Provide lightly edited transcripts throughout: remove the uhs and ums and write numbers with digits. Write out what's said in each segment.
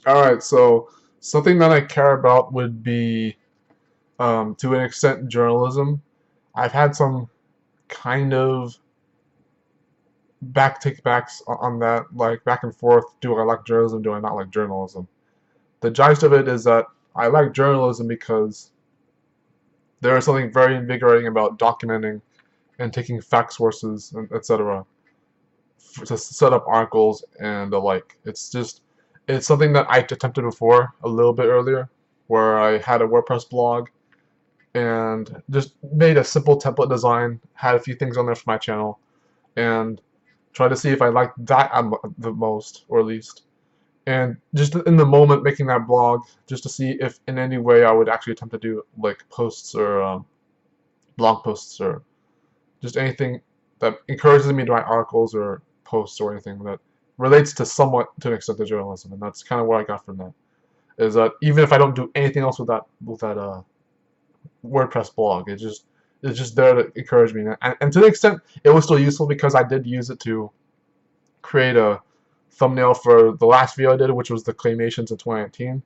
Alright, so something that I care about would be, to an extent, journalism. I've had some kind of take backs on that, like back and forth. Do I like journalism? Do I not like journalism? The gist of it is that I like journalism because there is something very invigorating about documenting and taking fact sources, etc., to set up articles and the like. It's something that I attempted before a little bit earlier, where I had a WordPress blog and just made a simple template design, had a few things on there for my channel, and tried to see if I liked that the most, or least. And just in the moment making that blog, just to see if in any way I would actually attempt to do like posts or blog posts or just anything that encourages me to write articles or posts or anything that relates to somewhat to an extent to journalism. And that's kind of what I got from that. Is that even if I don't do anything else with that WordPress blog, it's just there to encourage me. And to the extent it was still useful because I did use it to create a thumbnail for the last video I did, which was the Claymations in 2019.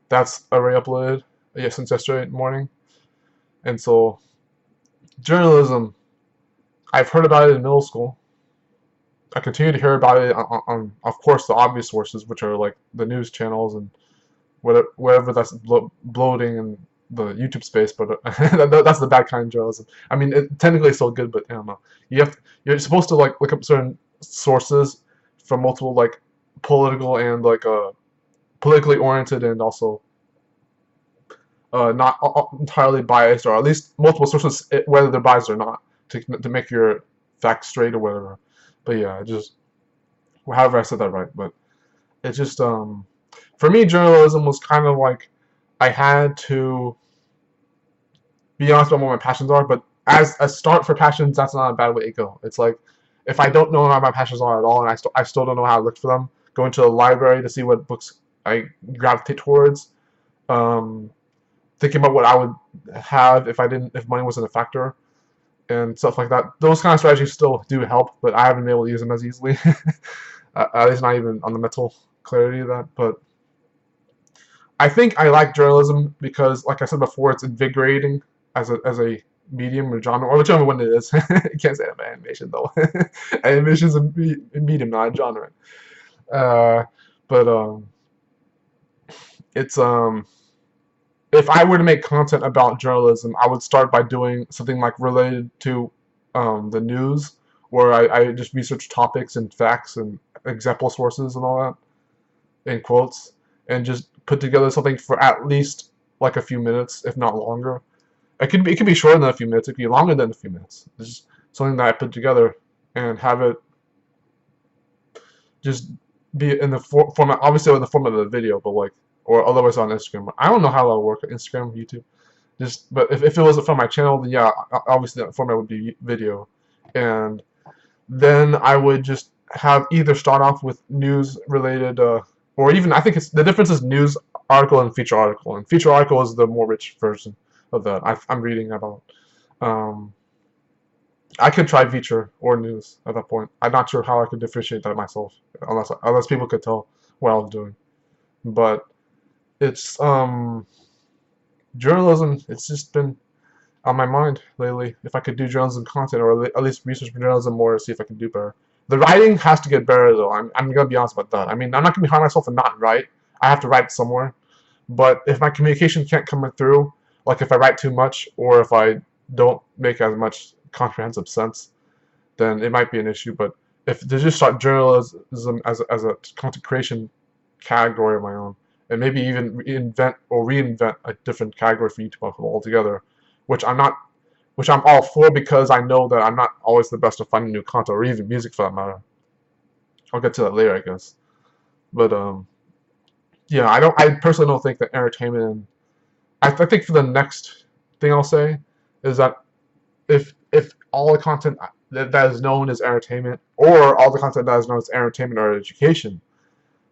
That's already uploaded, yeah, since yesterday morning. And so journalism, I've heard about it in middle school. I continue to hear about it on of course, the obvious sources, which are like the news channels and whatever that's bloating in the YouTube space. But that's the bad kind of journalism. I mean, technically it's still good, but I don't know. You're supposed to like look up certain sources from multiple like political and like politically oriented and also not entirely biased, or at least multiple sources, whether they're biased or not, to make your facts straight or whatever. But yeah, just however I said that right. But it's just for me, journalism was kind of like I had to be honest about what my passions are. But as a start for passions, that's not a bad way to go. It's like if I don't know what my passions are at all, and I still don't know how to look for them, go into the library to see what books I gravitate towards. Um, Thinking about what I would have if money wasn't a factor and stuff like that. Those kind of strategies still do help, but I haven't been able to use them as easily. At least not even on the mental clarity of that. But I think I like journalism because, like I said before, it's invigorating as a medium or genre, or whichever one it is. You can't say that about animation though. Animation is a medium, not a genre. Uh, but it's if I were to make content about journalism, I would start by doing something like related to the news, where I just research topics and facts and example sources and all that, in quotes, and just put together something for at least like a few minutes, if not longer. It could be shorter than a few minutes. It could be longer than a few minutes. It's just something that I put together and have it just be in the format, obviously in the format of the video, but like, or otherwise on Instagram. I don't know how that'll work. Instagram, YouTube, but if it wasn't from my channel, then yeah, obviously that format would be video, and then I would just have either start off with news related, or even I think it's the difference is news article and feature article, and feature article is the more rich version of that I'm reading about. Um, I could try feature or news at that point. I'm not sure how I could differentiate that myself, unless people could tell what I was doing. But it's journalism. It's just been on my mind lately. If I could do journalism content, or at least research journalism more to see if I can do better. The writing has to get better though. I'm gonna be honest about that. I mean, I'm not gonna be hard on myself and not write. I have to write somewhere. But if my communication can't come through, like if I write too much or if I don't make as much comprehensive sense, then it might be an issue. But if to just start journalism as a content creation category of my own, and maybe even reinvent a different category for YouTube altogether, which I'm not, which I'm all for because I know that I'm not always the best at finding new content or even music for that matter. I'll get to that later, I guess. But yeah, I personally don't think that entertainment. And I think for the next thing I'll say is that if all the content that is known as entertainment, or all the content that is known as entertainment or education,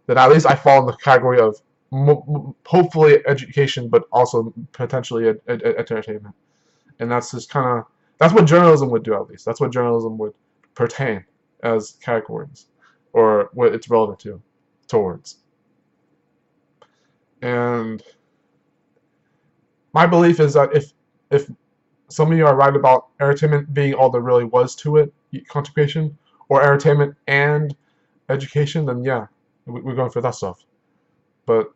then at least I fall in the category of hopefully education, but also potentially entertainment. And that's just kind of that's what journalism would do. At least that's what journalism would pertain as categories, or what it's relevant to towards. And my belief is that if some of you are right about entertainment being all there really was to it, content creation, or entertainment and education, then yeah, we're going for that stuff. But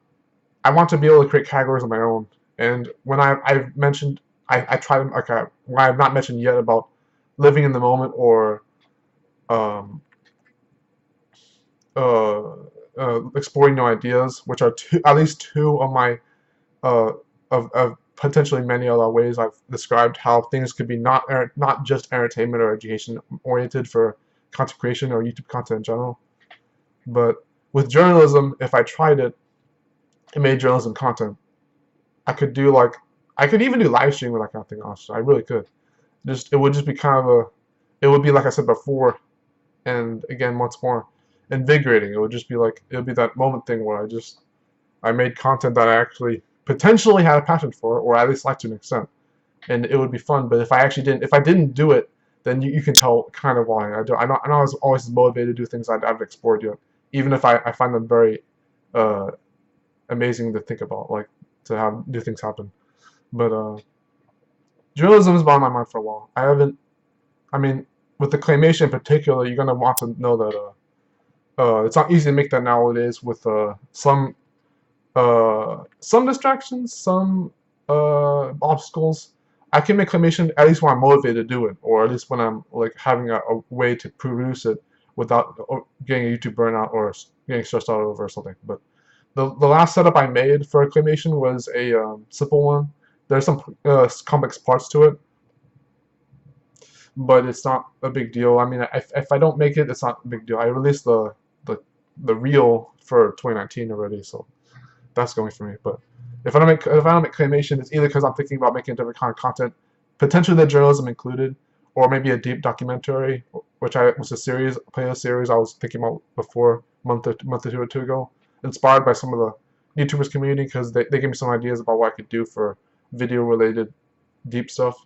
I want to be able to create categories of my own. And when I've mentioned, I try to, like, when I've not mentioned yet about living in the moment or um, uh, exploring new ideas, which are at least two of my uh, of potentially many other ways I've described how things could be not just entertainment or education oriented for content creation or YouTube content in general. But with journalism, if I tried it and made journalism content, I could do like I could even do live stream with that kind of thing. Honestly, I really could. It would just be kind of a it would be like I said before, and again once more, invigorating. It would just be like it would be that moment thing where I made content that I actually potentially had a passion for, or at least liked to an extent, and it would be fun. But if I didn't do it, then you can tell kind of why. I'm not always motivated to do things I haven't explored yet, even if I find them very uh, amazing to think about, like to have new things happen. But journalism has been on my mind for a while. I mean, with the claymation in particular, you're gonna want to know that it's not easy to make that nowadays with some distractions, some obstacles. I can make claymation at least when I'm motivated to do it, or at least when I'm like having a way to produce it without getting a YouTube burnout or getting stressed out over or something. But the last setup I made for claymation was a simple one. There's some complex parts to it, but it's not a big deal. I mean, if I don't make it, it's not a big deal. I released the reel for 2019 already, so that's going for me. But if I don't make claymation, it's either because I'm thinking about making different kind of content, potentially the journalism included, or maybe a deep documentary, which was a playlist series I was thinking about before month or two ago, inspired by some of the YouTubers community because they gave me some ideas about what I could do for video related deep stuff,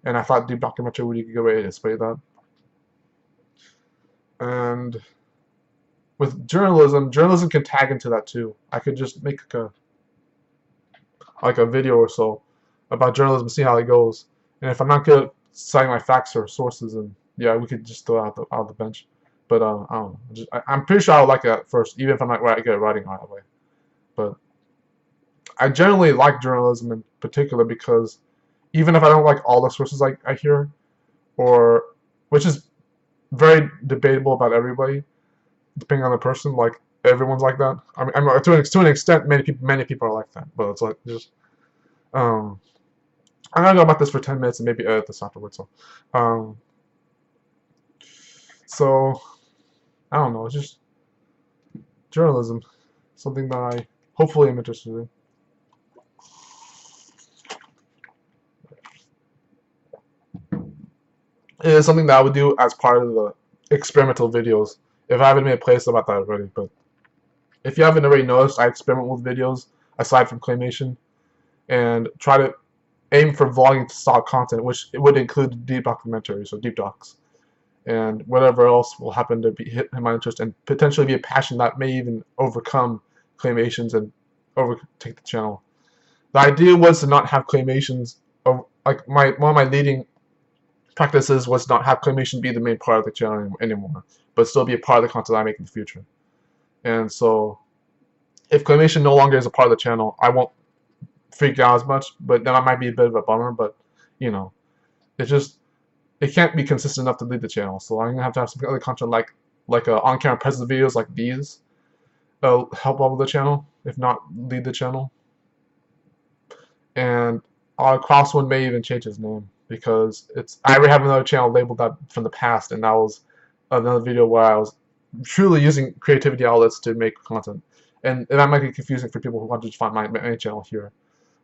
and I thought deep documentary would be a good way to display that. And with journalism can tag into that too. I could just make like a video or so about journalism, see how it goes. And if I'm not good at citing my facts or sources, then yeah, we could just throw it out the bench. But I don't know. I'm pretty sure I would like it at first, even if I'm not good at writing right away. But I generally like journalism in particular because even if I don't like all the sources I hear, or which is very debatable about everybody, depending on the person, like everyone's like that. I mean, to an extent, many people are like that. But it's like just I'm gonna go about this for 10 minutes and maybe edit this afterwards. So I don't know. It's just journalism, something that I hopefully am interested in. It is something that I would do as part of the experimental videos. If I haven't made a playlist about that already, but if you haven't already noticed, I experiment with videos aside from claymation and try to aim for vlogging style content, which it would include deep documentaries or deep docs, and whatever else will happen to be hit my interest and potentially be a passion that may even overcome claymations and overtake the channel. The idea was to not have claymations. Like one of my leading practices was not have claymation be the main part of the channel anymore, but still be a part of the content I make in the future. And so, if claymation no longer is a part of the channel, I won't freak out as much. But then that might be a bit of a bummer. But you know, it can't be consistent enough to lead the channel. So I'm gonna have to have some other content like on-camera presence videos like these help out with the channel, if not lead the channel. And Crosswind may even change his name because I already have another channel labeled that from the past, and that was another video where I was truly using creativity outlets to make content. And that might be confusing for people who want to just find my main channel here.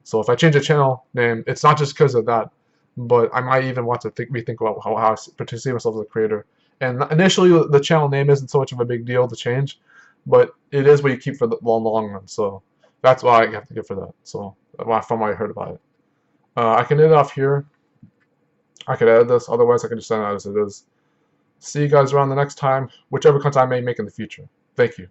So if I change the channel name, it's not just because of that, but I might even want to rethink about how I perceive myself as a creator. And initially, the channel name isn't so much of a big deal to change, but it is what you keep for the long run. So that's why I have to get for that. So from what I heard about it, I can edit off here. I could edit this. Otherwise, I can just send it out as it is. See you guys around the next time, whichever content I may make in the future. Thank you.